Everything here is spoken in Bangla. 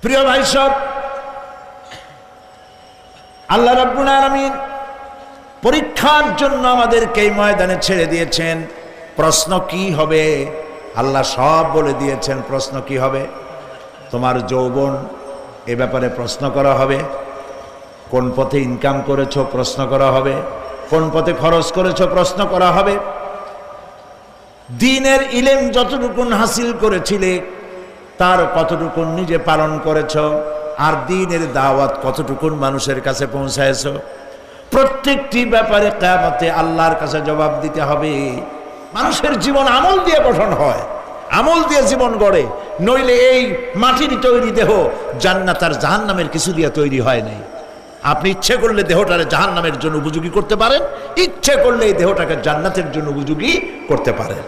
প্রিয় ভাই সব, আল্লাহ রাব্বুল আলামিন পরীক্ষার জন্য আমাদেরকে এই ময়দানে ছেড়ে দিয়েছেন। প্রশ্ন কি হবে আল্লাহ সব বলে দিয়েছেন। প্রশ্ন কি হবে? তোমার যৌবন, এ ব্যাপারে প্রশ্ন করা হবে। কোন পথে ইনকাম করেছো প্রশ্ন করা হবে। কোন পথে খরচ করেছো প্রশ্ন করা হবে। দ্বীনের ইলম যতটুকুন হাসিল করেছিলে তার কতটুকুন নিজে পালন করেছো, আর দ্বীনের দাওয়াত কতটুকুন মানুষের কাছে পৌঁছায়ছো। প্রত্যেকটি ব্যাপারে কিয়ামতে আল্লাহর কাছে জবাব দিতে হবে। মানুষের জীবন আমল দিয়ে গঠন হয়, আমল দিয়ে জীবন গড়ে, নইলে এই মাটির তৈরি দেহ জান্নাত আর জাহান্নামের কিছু দিয়ে তৈরি হয় নাই। আপনি ইচ্ছে করলে দেহটাকে জাহান্নামের জন্য উপযোগী করতে পারেন, ইচ্ছে করলে এই দেহটাকে জান্নাতের জন্য উপযোগী করতে পারেন।